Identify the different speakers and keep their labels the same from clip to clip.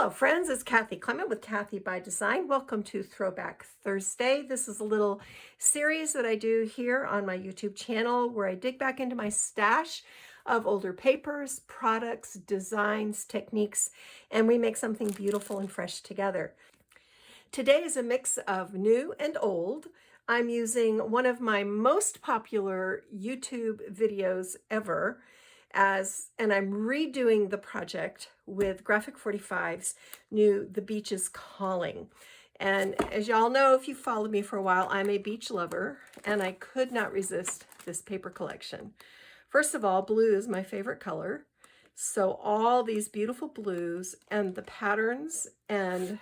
Speaker 1: Hello friends, it's Kathy Clement with Kathy by Design. Welcome to Throwback Thursday. This is a little series that I do here on my YouTube channel where I dig back into my stash of older papers, products, designs, techniques, and we make something beautiful and fresh together. Today is a mix of new and old. I'm using one of my most popular YouTube videos ever and I'm redoing the project with Graphic 45's new The Beach is Calling. And as y'all know, if you followed me for a while, I'm a beach lover and I could not resist this paper collection. First of all, blue is my favorite color. So all these beautiful blues and the patterns and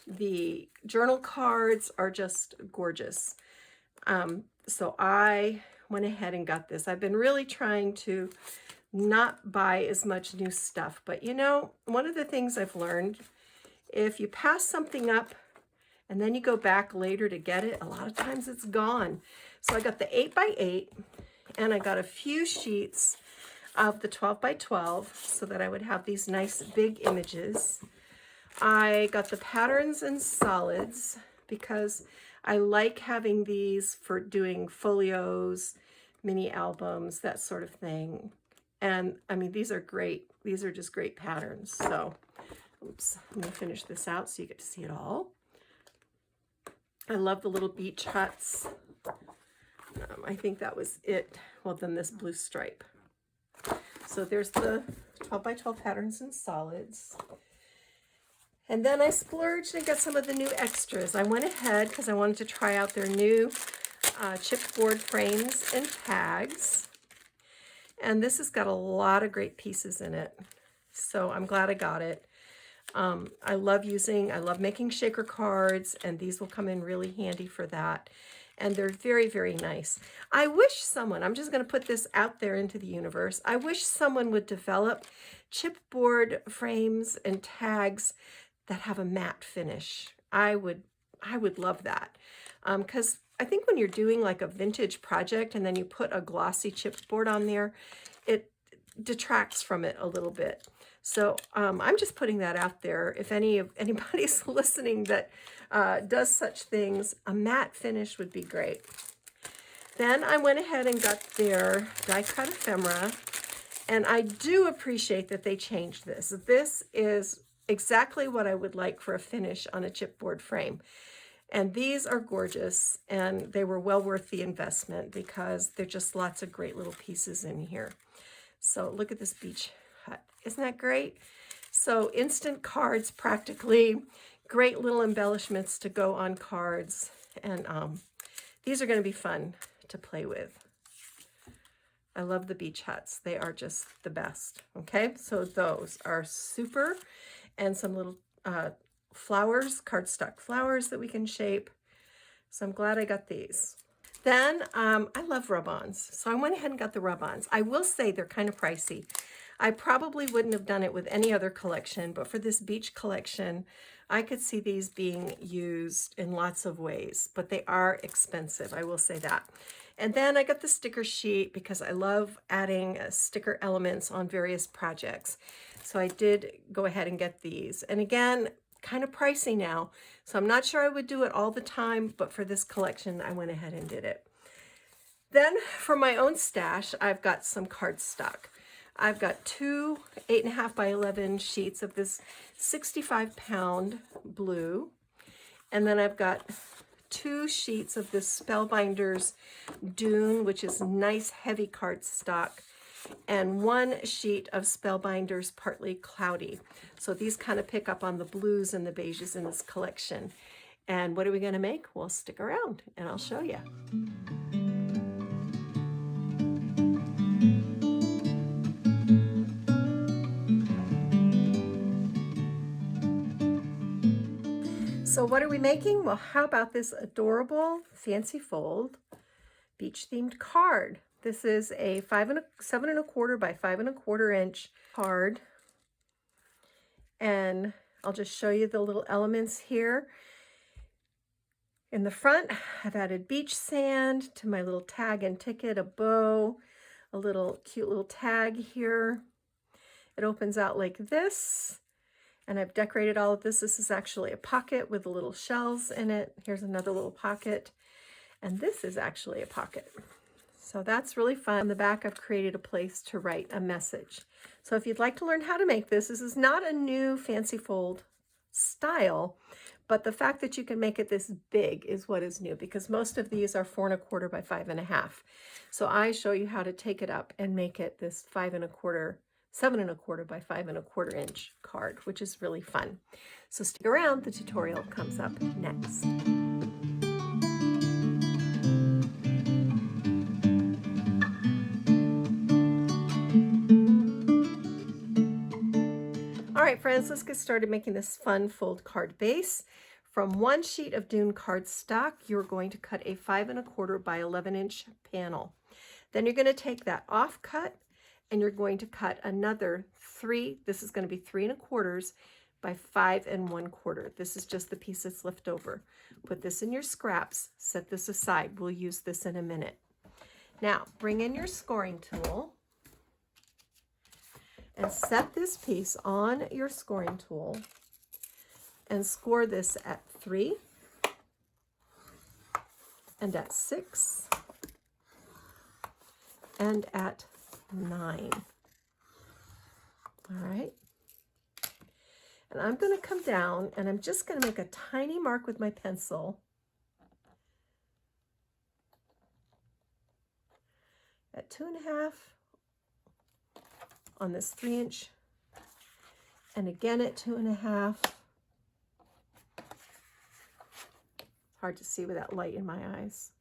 Speaker 1: the journal cards are just gorgeous. So I went ahead and got this. I've been really trying to not buy as much new stuff, but you know, one of the things I've learned, if you pass something up and then you go back later to get it, a lot of times it's gone. So I got the 8x8 and I got a few sheets of the 12x12 so that I would have these nice big images. I got the patterns and solids because I like having these for doing folios, mini albums, that sort of thing. And I mean, these are great. These are just great patterns. So, oops, I'm gonna finish this out so you get to see it all. I love the little beach huts. I think that was it. Well, then this blue stripe. So there's the 12x12 patterns and solids. And then I splurged and got some of the new extras. I went ahead because I wanted to try out their new chipboard frames and tags. And this has got a lot of great pieces in it. So I'm glad I got it. I love making shaker cards, and these will come in really handy for that. And they're very, very nice. I wish someone, I'm just going to put this out there into the universe, I wish someone would develop chipboard frames and tags that have a matte finish. I would love that. Because I think when you're doing like a vintage project and then you put a glossy chipboard on there, it detracts from it a little bit. So I'm just putting that out there. If anybody's listening that does such things, a matte finish would be great. Then I went ahead and got their die cut ephemera, and I do appreciate that they changed this. This is exactly what I would like for a finish on a chipboard frame. And these are gorgeous, and they were well worth the investment because they're just lots of great little pieces in here. So look at this beach hut. Isn't that great? So instant cards, practically, great little embellishments to go on cards. And these are going to be fun to play with. I love the beach huts. They are just the best. Okay, so those are super. And some little flowers, cardstock flowers that we can shape. So I'm glad I got these. Then I love rub-ons. So I went ahead and got the rub-ons. I will say they're kind of pricey. I probably wouldn't have done it with any other collection, but for this beach collection, I could see these being used in lots of ways, but they are expensive, I will say that. And then I got the sticker sheet because I love adding sticker elements on various projects. So I did go ahead and get these. And again, kind of pricey now. So I'm not sure I would do it all the time, but for this collection, I went ahead and did it. Then for my own stash, I've got some cardstock. I've got two 8.5 by 11 sheets of this 65-pound blue. And then I've got 2 sheets of this Spellbinders Dune, which is nice heavy cardstock, and 1 sheet of Spellbinders Partly Cloudy. So these kind of pick up on the blues and the beiges in this collection. And what are we going to make? Well, stick around and I'll show you. So what are we making? Well, how about this adorable fancy fold beach themed card? This is a 7.25 by 5.25 inch card. And I'll just show you the little elements here. In the front, I've added beach sand to my little tag and ticket, a bow, a little cute little tag here. It opens out like this. And I've decorated all of this. This is actually a pocket with little shells in it. Here's another little pocket. And this is actually a pocket. So that's really fun. On the back, I've created a place to write a message. So if you'd like to learn how to make this, this is not a new fancy fold style, but the fact that you can make it this big is what is new, because most of these are 4 1/4 by 5 1/2. So I show you how to take it up and make it this 5 1/4, 7 1/4 by 5 1/4 inch card, which is really fun. So stick around, the tutorial comes up next. All right, friends, let's get started making this fun fold card base. From 1 sheet of Dune cardstock, you're going to cut a 5 1/4 by 11 inch panel. Then you're going to take that off cut and you're going to cut another 3. This is going to be 3 1/4 by 5 1/4. This is just the piece that's left over. Put this in your scraps, set this aside. We'll use this in a minute. Now, bring in your scoring tool and set this piece on your scoring tool and score this at 3 and at 6 and at 9. All right. And I'm going to come down and I'm just going to make a tiny mark with my pencil at 2 1/2 on this 3 inch, and again at 2 1/2. Hard to see with that light in my eyes,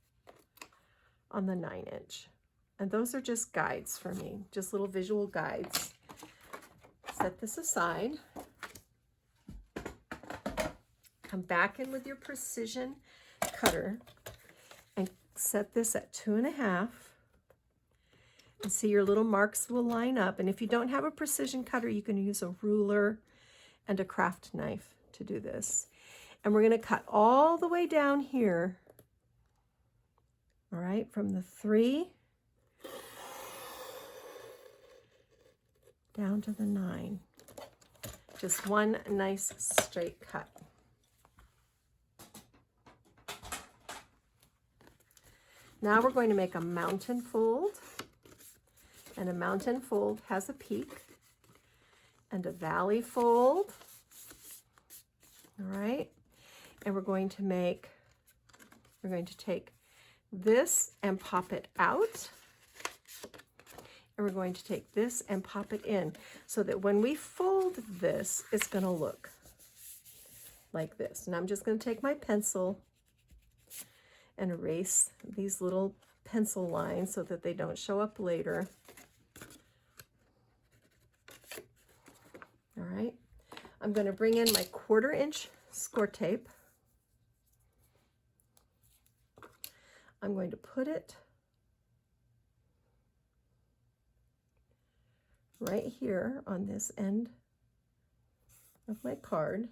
Speaker 1: on the 9 inch. And those are just guides for me, just little visual guides. Set this aside. Come back in with your precision cutter and set this at 2 1/2. And see, your little marks will line up. And if you don't have a precision cutter, you can use a ruler and a craft knife to do this. And we're going to cut all the way down here, all right, from the 3 down to the 9. Just one nice straight cut. Now we're going to make a mountain fold. And a mountain fold has a peak, and a valley fold. All right. And we're going to take this and pop it out. And we're going to take this and pop it in so that when we fold this, it's going to look like this. And I'm just going to take my pencil and erase these little pencil lines so that they don't show up later. All right, I'm going to bring in my 1/4 inch score tape. I'm going to put it right here on this end of my card.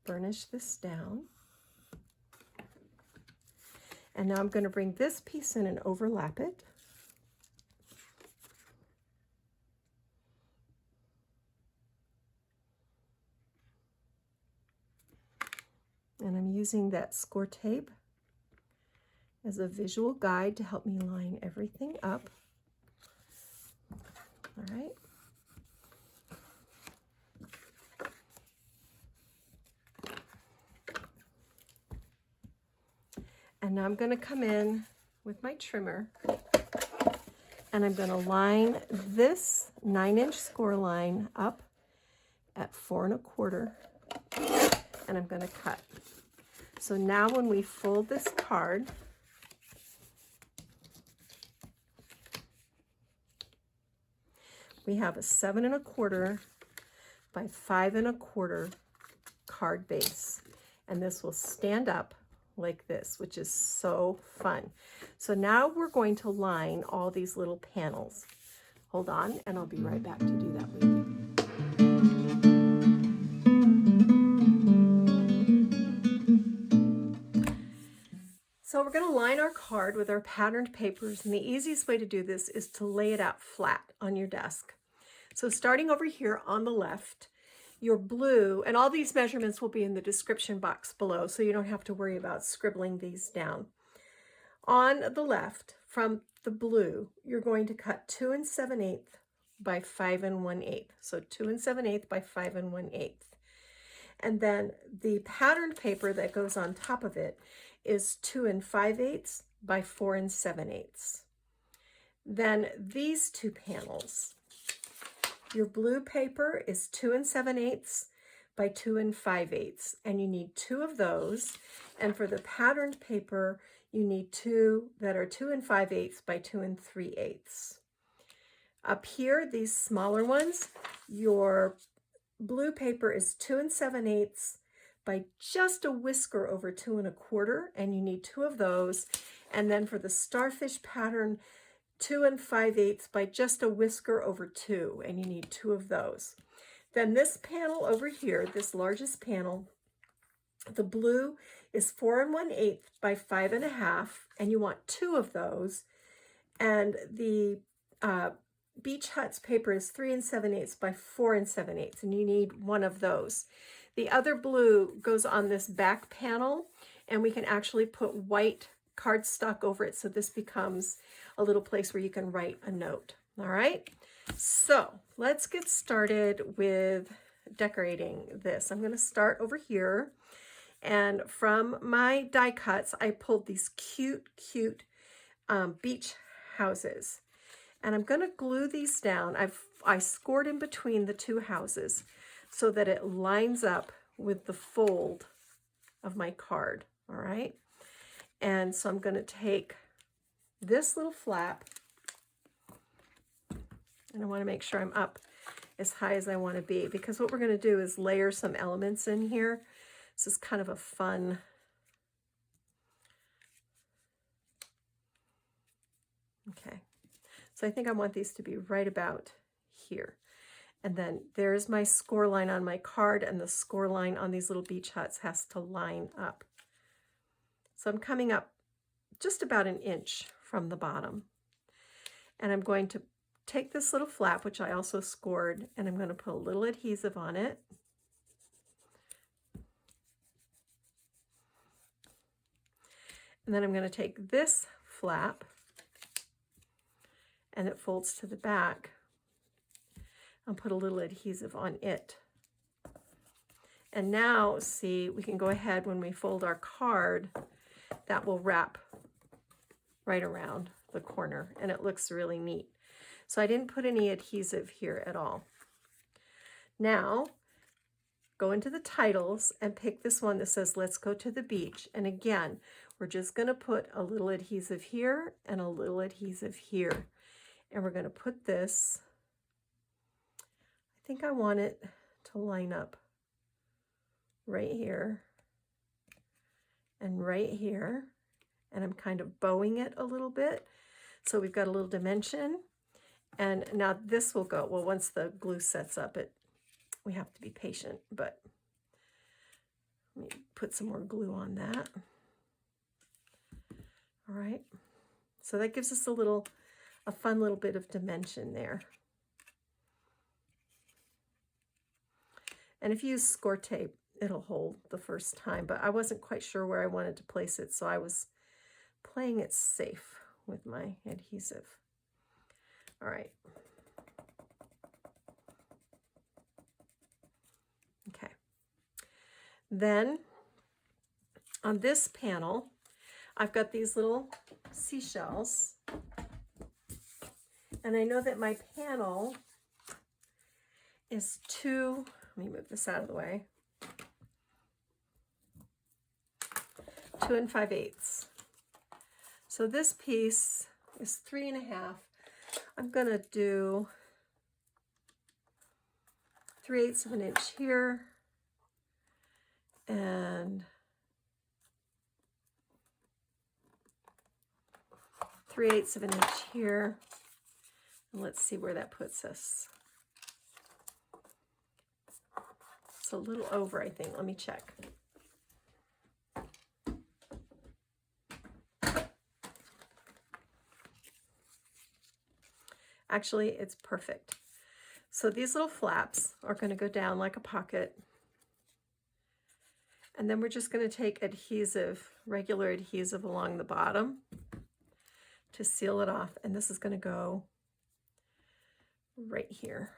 Speaker 1: Burnish this down. And now I'm going to bring this piece in and overlap it. And I'm using that score tape as a visual guide to help me line everything up. All right. And now I'm going to come in with my trimmer and I'm going to line this 9 inch score line up at 4 1/4, and I'm going to cut. So now when we fold this card, we have a 7 1/4 by 5 1/4 card base, and this will stand up like this, which is so fun. So now we're going to line all these little panels. Hold on, and I'll be right back to do that with you. So we're going to line our card with our patterned papers, and the easiest way to do this is to lay it out flat on your desk. So starting over here on the left, your blue, and all these measurements will be in the description box below, so you don't have to worry about scribbling these down. On the left, from the blue, you're going to cut 2 7/8 by 5 1/8. So 2 7/8 by 5 1/8. And then the patterned paper that goes on top of it is 2 5/8 by 4 7/8. Then these two panels, your blue paper is 2 7/8 by 2 5/8, and you need 2 of those. And for the patterned paper, you need 2 that are 2 5/8 by 2 3/8. Up here, these smaller ones, your blue paper is 2 7/8 by just a whisker over 2 1/4, and you need 2 of those. And then for the starfish pattern, 2 5/8 by just a whisker over 2, and you need 2 of those. Then this panel over here, this largest panel, the blue is 4 1/8 by 5 1/2, and you want 2 of those. And the Beach Hut's paper is 3 7/8 by 4 7/8, and you need 1 of those. The other blue goes on this back panel, and we can actually put white cardstock over it, so this becomes a little place where you can write a note. All right, so let's get started with decorating this. I'm going to start over here, and from my die cuts, I pulled these cute beach houses. And I'm going to glue these down. I scored in between the two houses so that it lines up with the fold of my card, all right? And so I'm going to take this little flap, and I want to make sure I'm up as high as I want to be, because what we're going to do is layer some elements in here. This is kind of a fun okay. So I think I want these to be right about here. And then there's my score line on my card, and the score line on these little beach huts has to line up. So I'm coming up just about an inch from the bottom. And I'm going to take this little flap, which I also scored, and I'm going to put a little adhesive on it. And then I'm going to take this flap, and it folds to the back. I'll put a little adhesive on it. And now, see, we can go ahead when we fold our card, that will wrap right around the corner, and it looks really neat. So I didn't put any adhesive here at all. Now, go into the titles and pick this one that says, "Let's go to the beach." And again, we're just going to put a little adhesive here and a little adhesive here. And we're going to put this, I think I want it to line up right here and right here. And I'm kind of bowing it a little bit. So we've got a little dimension. And now this will go, well, once the glue sets up, we have to be patient, but let me put some more glue on that. All right. So that gives us a fun little bit of dimension there. And if you use score tape, it'll hold the first time, but I wasn't quite sure where I wanted to place it, so I was playing it safe with my adhesive. All right. Okay. Then on this panel, I've got these little seashells. And I know that my panel is 2, let me move this out of the way, 2 5/8. So this piece is 3 1/2. I'm going to do 3/8 of an inch here, and 3/8 of an inch here. And let's see where that puts us. It's a little over, I think. Let me check. Actually, it's perfect. So these little flaps are going to go down like a pocket. And then we're just going to take adhesive, regular adhesive along the bottom to seal it off. And this is going to go right here.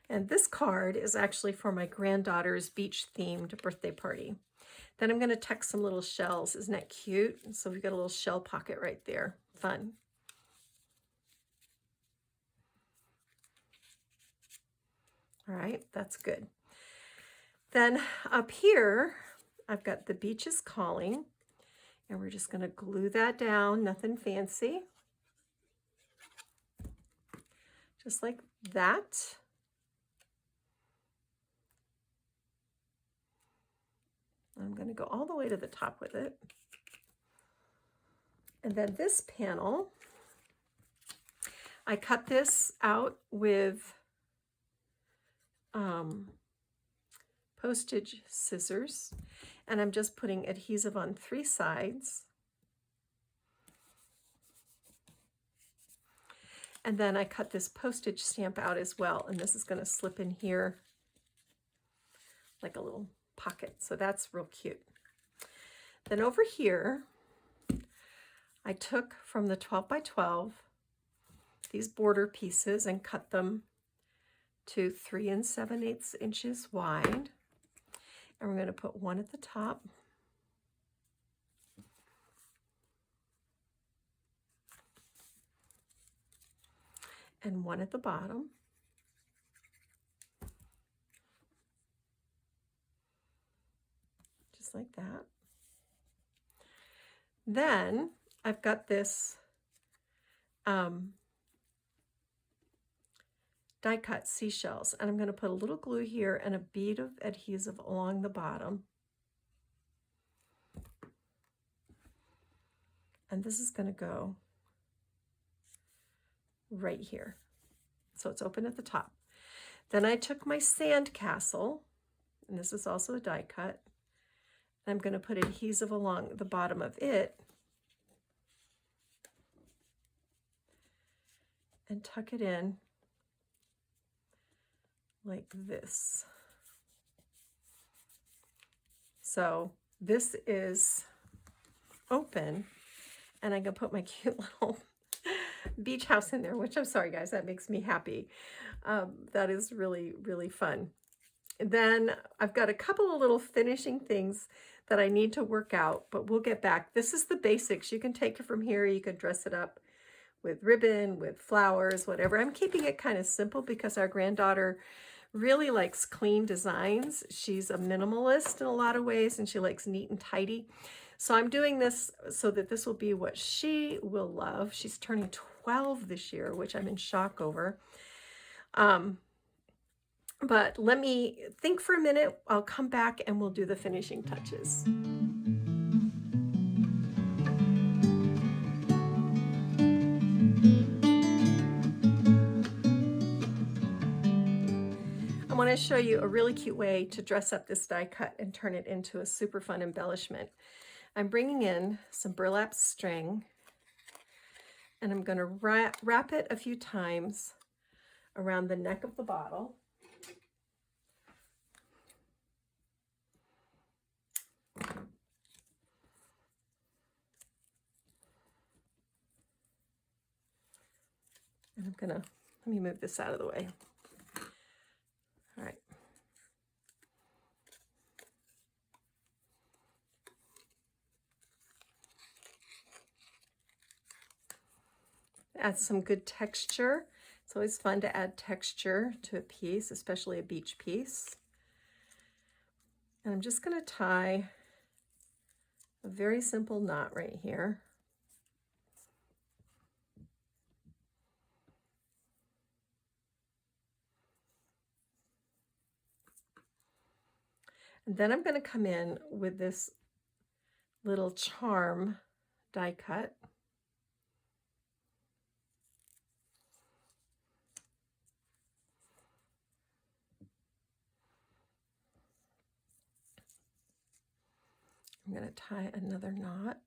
Speaker 1: And this card is actually for my granddaughter's beach themed birthday party. Then I'm going to tuck some little shells. Isn't that cute? So we've got a little shell pocket right there. Fun. All right, that's good. Then up here, I've got the beach is calling, and we're just going to glue that down, nothing fancy. Just like that. I'm going to go all the way to the top with it. And then this panel, I cut this out with postage scissors, and I'm just putting adhesive on 3 sides. And then I cut this postage stamp out as well, and this is going to slip in here like a little pocket. So that's real cute. Then over here, I took from the 12 by 12 these border pieces and cut them to 3 7/8 inches wide. And we're going to put one at the top. And one at the bottom. Just like that. Then I've got this die cut seashells, and I'm going to put a little glue here and a bead of adhesive along the bottom. And this is going to go right here. So it's open at the top. Then I took my sand castle, and this is also a die cut. I'm going to put adhesive along the bottom of it and tuck it in like this. So this is open, and I can put my cute little beach house in there, which I'm sorry guys, that makes me happy. That is really, really fun. Then I've got a couple of little finishing things that I need to work out, but we'll get back. This is the basics. You can take it from here. You can dress it up with ribbon, with flowers, whatever. I'm keeping it kind of simple because our granddaughter really likes clean designs. She's a minimalist in a lot of ways, and she likes neat and tidy. So I'm doing this so that this will be what she will love. She's turning 12 this year, which I'm in shock over. But let me think for a minute. I'll come back and we'll do the finishing touches. I want to show you a really cute way to dress up this die cut and turn it into a super fun embellishment. I'm bringing in some burlap string, and I'm going to wrap it a few times around the neck of the bottle. And I'm gonna, let me move this out of the way. All right. Add some good texture. It's always fun to add texture to a piece, especially a beach piece. And I'm just gonna tie a very simple knot right here. And then I'm going to come in with this little charm die cut. I'm going to tie another knot.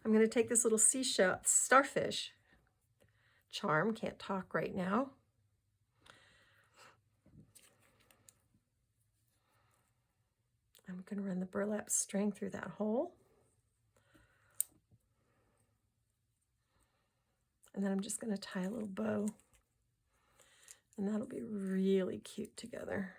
Speaker 1: I'm going to take this little seashell, starfish charm, can't talk right now. I'm going to run the burlap string through that hole. And then I'm just going to tie a little bow. And that'll be really cute together.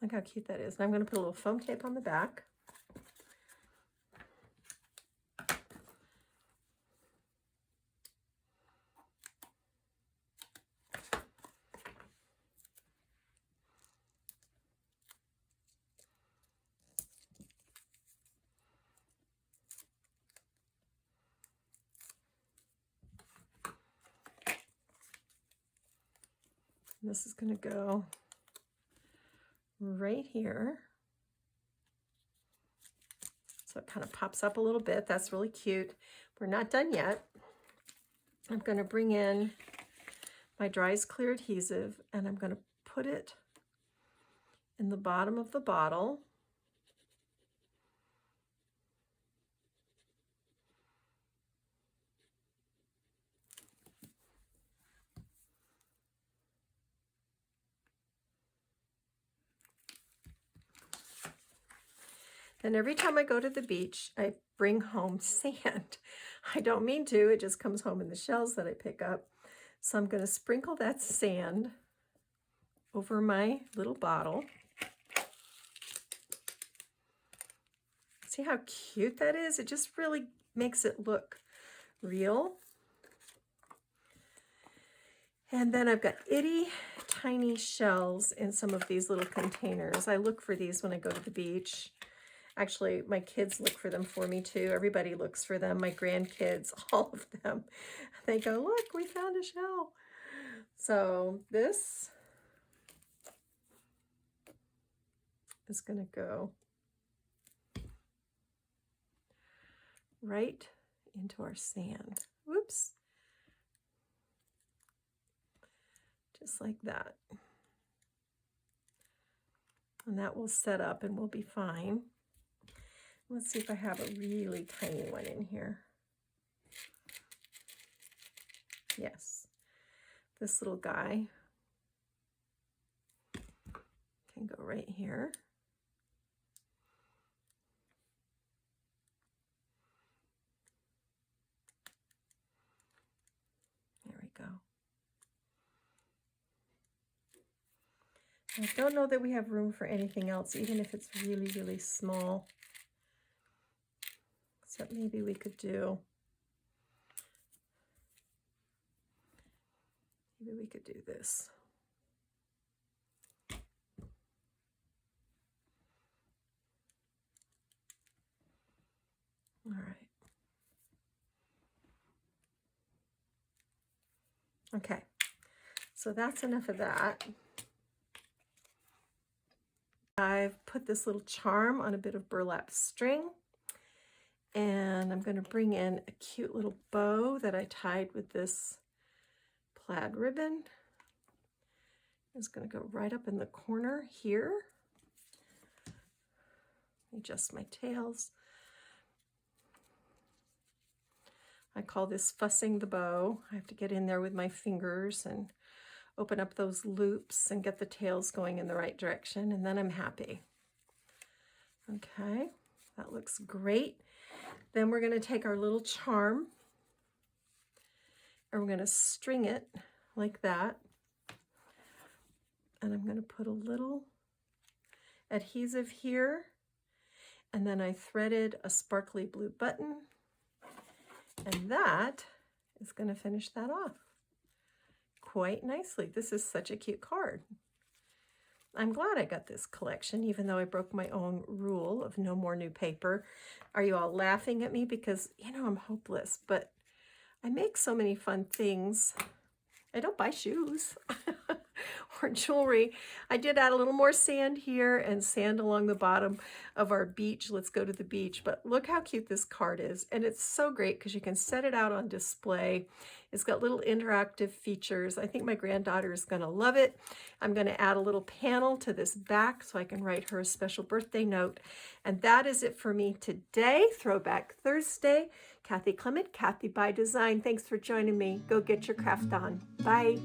Speaker 1: Look how cute that is. And I'm going to put a little foam tape on the back. And this is going to go right here. So it kind of pops up a little bit. That's really cute. We're not done yet. I'm going to bring in my Dries Clear adhesive and I'm going to put it in the bottom of the bottle. And every time I go to the beach, I bring home sand. I don't mean to, it just comes home in the shells that I pick up. So I'm going to sprinkle that sand over my little bottle. See how cute that is? It just really makes it look real. And then I've got itty tiny shells in some of these little containers. I look for these when I go to the beach. Actually, my kids look for them for me too. Everybody looks for them. My grandkids, all of them. They go, look, we found a shell. So this is going to go right into our sand. Whoops. Just like that. And that will set up and we'll be fine. Let's see if I have a really tiny one in here. Yes, this little guy can go right here. There we go. I don't know that we have room for anything else, even if it's really, really small. So maybe we could do, this. All right. Okay, so that's enough of that. I've put this little charm on a bit of burlap string. And I'm going to bring in a cute little bow that I tied with this plaid ribbon. It's going to go right up in the corner here. Adjust my tails. I call this fussing the bow. I have to get in there with my fingers and open up those loops and get the tails going in the right direction, and then I'm happy. Okay, that looks great. Then we're going to take our little charm and we're going to string it like that. And I'm going to put a little adhesive here, and then I threaded a sparkly blue button, and that is going to finish that off quite nicely. This is such a cute card. I'm glad I got this collection, even though I broke my own rule of no more new paper. Are you all laughing at me? Because, you know, I'm hopeless, but I make so many fun things. I don't buy shoes or jewelry. I did add a little more sand here and sand along the bottom of our beach. Let's go to the beach. But look how cute this card is. And it's so great because you can set it out on display. It's got little interactive features. I think my granddaughter is going to love it. I'm going to add a little panel to this back so I can write her a special birthday note. And that is it for me today. Throwback Thursday. Kathy Clement, Kathy by Design. Thanks for joining me. Go get your craft on. Bye.